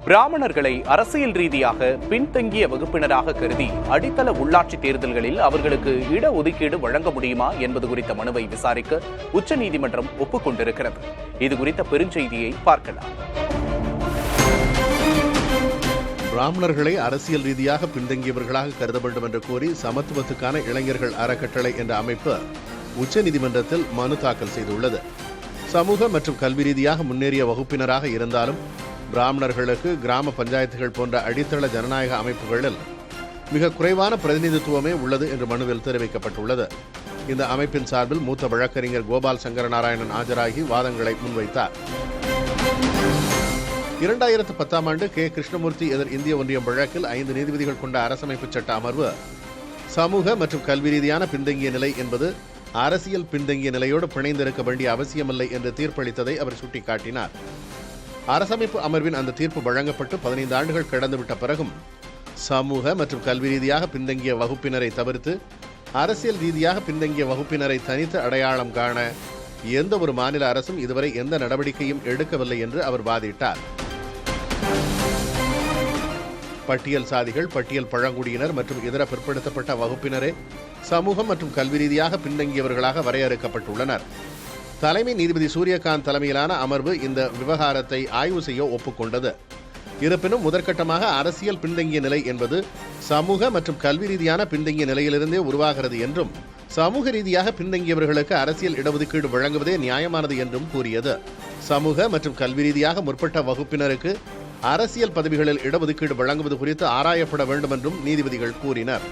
பிராமணர்களை அரசியல் ரீதியாக பின்தங்கிய வகுப்பினராக கருதி அடித்தள உள்ளாட்சி தேர்தல்களில் அவர்களுக்கு இடஒதுக்கீடு வழங்க முடியுமா என்பது குறித்த மனுவை விசாரிக்க உச்சநீதிமன்றம் ஒப்புக்கொண்டிருக்கிறது. இது குறித்த பெருஞ்செய்தியை பார்க்கலாம். பிராமணர்களை அரசியல் ரீதியாக பின்தங்கியவர்களாக கருத வேண்டும் என்று கோரி சமத்துவத்துக்கான இளைஞர்கள் அறக்கட்டளை என்ற அமைப்பு உச்சநீதிமன்றத்தில் மனு தாக்கல் செய்துள்ளது. சமூக மற்றும் கல்வி ரீதியாக முன்னேறிய வகுப்பினராக இருந்தாலும் பிராமணர்களுக்கு கிராம பஞ்சாயத்துகள் போன்ற அடித்தள ஜனநாயக அமைப்புகளில் மிக குறைவான பிரதிநிதித்துவமே உள்ளது என்று மனுவில் தெரிவிக்கப்பட்டுள்ளது. இந்த அமைப்பின் சார்பில் மூத்த வழக்கறிஞர் கோபால் சங்கர நாராயணன் ஆஜராகி வாதங்களை முன்வைத்தார். 2010 ஆண்டு கே. கிருஷ்ணமூர்த்தி எதிர் இந்திய ஒன்றியம் வழக்கில் 5 நீதிபதிகள் கொண்ட அரசமைப்பு சட்ட அமர்வு சமூக மற்றும் கல்வி ரீதியான பின்தங்கிய நிலை என்பது அரசியல் பின்தங்கிய நிலையோடு பிணைந்திருக்க வேண்டிய அவசியமில்லை என்று தீர்ப்பளித்ததை அவர் சுட்டிக்காட்டினார். அரசமைப்பு அமர்வின் அந்த தீர்ப்பு வழங்கப்பட்டு 15 ஆண்டுகள் கடந்துவிட்ட பிறகும் சமூக மற்றும் கல்வி ரீதியாக பின்தங்கிய வகுப்பினரை தவிர்த்து அரசியல் ரீதியாக பின்தங்கிய வகுப்பினரை தனித்து அடையாளம் காண எந்த ஒரு மாநில அரசும் இதுவரை எந்த நடவடிக்கையும் எடுக்கவில்லை என்று அவர் வாதிட்டார். பட்டியல் சாதிகள், பட்டியல் பழங்குடியினர் மற்றும் இதர பிற்படுத்தப்பட்ட வகுப்பினரே சமூகம் மற்றும் கல்வி ரீதியாக பின்தங்கியவர்களாக வரையறுக்கப்பட்டுள்ளனர். தலைமை நீதிபதி சூரியகாந்த் தலைமையிலான அமர்வு இந்த விவகாரத்தை ஆய்வு செய்ய ஒப்புக்கொண்டது. இருப்பினும் முதற்கட்டமாக அரசியல் பின்தங்கிய நிலை என்பது சமூக மற்றும் கல்வி ரீதியான பின்தங்கிய நிலையிலிருந்தே உருவாகிறது என்றும் சமூக ரீதியாக பின்தங்கியவர்களுக்கு அரசியல் இடஒதுக்கீடு வழங்குவதே நியாயமானது என்றும் கூறியது. சமூக மற்றும் கல்வி ரீதியாக முற்பட்ட வகுப்பினருக்கு அரசியல் பதவிகளில் இடஒதுக்கீடு வழங்குவது குறித்து ஆராயப்பட வேண்டும் என்றும் நீதிபதிகள் கூறினர்.